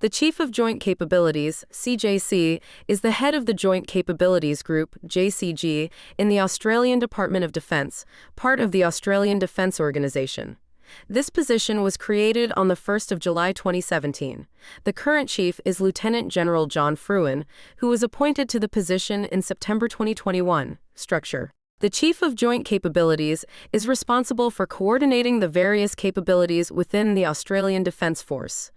The Chief of Joint Capabilities, CJC, is the head of the Joint Capabilities Group, JCG, in the Australian Department of Defence, part of the Australian Defence Organisation. This position was created on the 1st of July 2017. The current chief is Lieutenant General John Fruin, who was appointed to the position in September 2021. Structure. The Chief of Joint Capabilities is responsible for coordinating the various capabilities within the Australian Defence Force.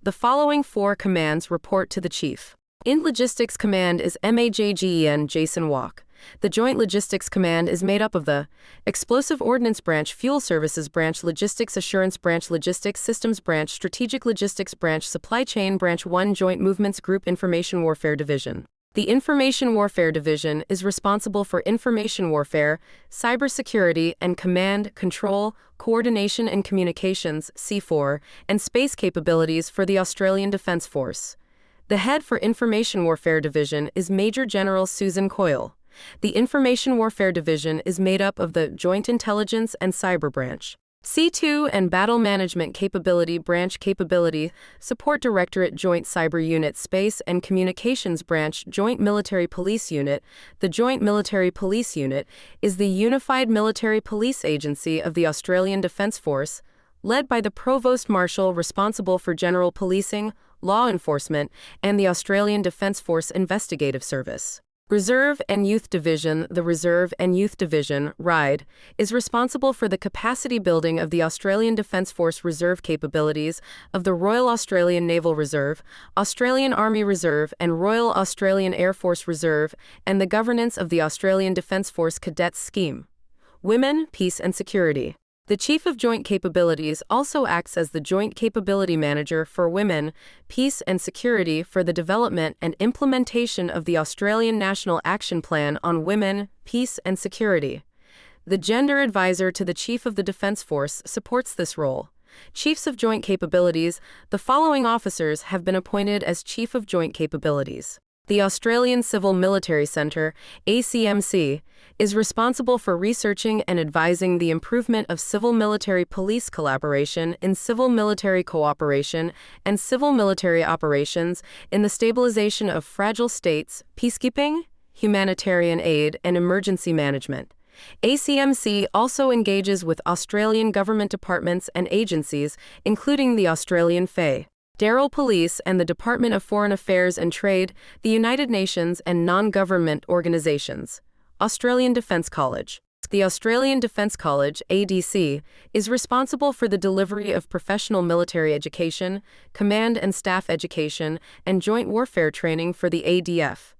The following four commands report to the Chief. In Logistics Command is MAJGEN Jason Walk. The Joint Logistics Command is made up of the Explosive Ordnance Branch, Fuel Services Branch, Logistics Assurance Branch, Logistics Systems Branch, Strategic Logistics Branch, Supply Chain Branch 1, Joint Movements Group, Information Warfare Division. The Information Warfare Division is responsible for information warfare, cybersecurity, and command, control, coordination and communications (C4) and space capabilities for the Australian Defence Force. The head for Information Warfare Division is Major General Susan Coyle. The Information Warfare Division is made up of the Joint Intelligence and Cyber Branch, C2 and Battle Management Capability Branch, Capability Support Directorate, Joint Cyber Unit, Space and Communications Branch, Joint Military Police Unit. The Joint Military Police Unit is the unified military police agency of the Australian Defence Force, led by the Provost Marshal responsible for general policing, law enforcement, and the Australian Defence Force Investigative Service. Reserve and Youth Division. The Reserve and Youth Division, RIDE, is responsible for the capacity building of the Australian Defence Force reserve capabilities of the Royal Australian Naval Reserve, Australian Army Reserve and Royal Australian Air Force Reserve, and the governance of the Australian Defence Force Cadets Scheme. Women, Peace and Security. The Chief of Joint Capabilities also acts as the Joint Capability Manager for Women, Peace and Security for the development and implementation of the Australian National Action Plan on Women, Peace and Security. The Gender Advisor to the Chief of the Defence Force supports this role. Chiefs of Joint Capabilities. The following officers have been appointed as Chief of Joint Capabilities. The Australian Civil Military Centre, ACMC, is responsible for researching and advising the improvement of civil-military police collaboration in civil-military cooperation and civil-military operations in the stabilization of fragile states, peacekeeping, humanitarian aid, and emergency management. ACMC also engages with Australian government departments and agencies, including the Australian Federal Police and the Department of Foreign Affairs and Trade, the United Nations and non-government organizations. Australian Defence College. The Australian Defence College, ADC, is responsible for the delivery of professional military education, command and staff education, and joint warfare training for the ADF.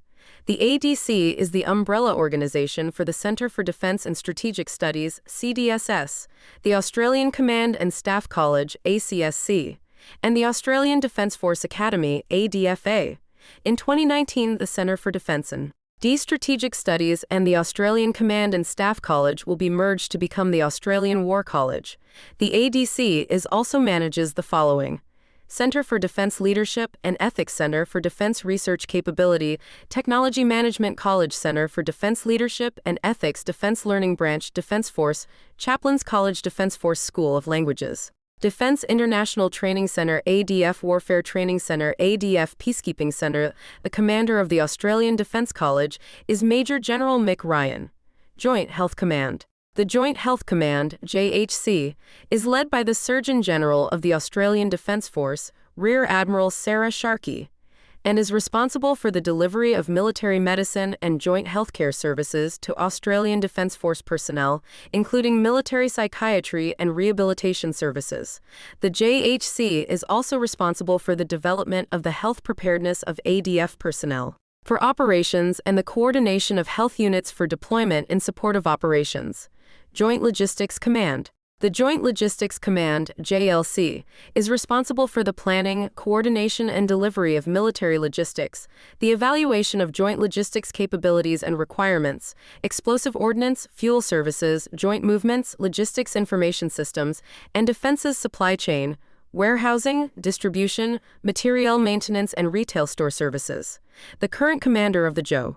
The ADC is the umbrella organization for the Centre for Defence and Strategic Studies, CDSS, the Australian Command and Staff College, ACSC, and the Australian Defence Force Academy, ADFA. In 2019, the Centre for Defence and Strategic Studies and the Australian Command and Staff College will be merged to become the Australian War College. The ADC also manages the following: Centre for Defence Leadership and Ethics, Centre for Defence Research Capability, Technology Management College, Centre for Defence Leadership and Ethics, Defence Learning Branch, Defence Force, Chaplains College, Defence Force School of Languages, Defence International Training Centre, ADF Warfare Training Centre, ADF Peacekeeping Centre. The commander of the Australian Defence College is Major General Mick Ryan. Joint Health Command. The Joint Health Command, JHC, is led by the Surgeon General of the Australian Defence Force, Rear Admiral Sarah Sharkey, and is responsible for the delivery of military medicine and joint healthcare services to Australian Defence Force personnel, including military psychiatry and rehabilitation services. The JHC is also responsible for the development of the health preparedness of ADF personnel, for operations and the coordination of health units for deployment in support of operations. Joint Logistics Command. The Joint Logistics Command, JLC, is responsible for the planning, coordination, and delivery of military logistics, the evaluation of joint logistics capabilities and requirements, explosive ordnance, fuel services, joint movements, logistics information systems, and defense's supply chain, warehousing, distribution, materiel maintenance, and retail store services. The current commander of the JO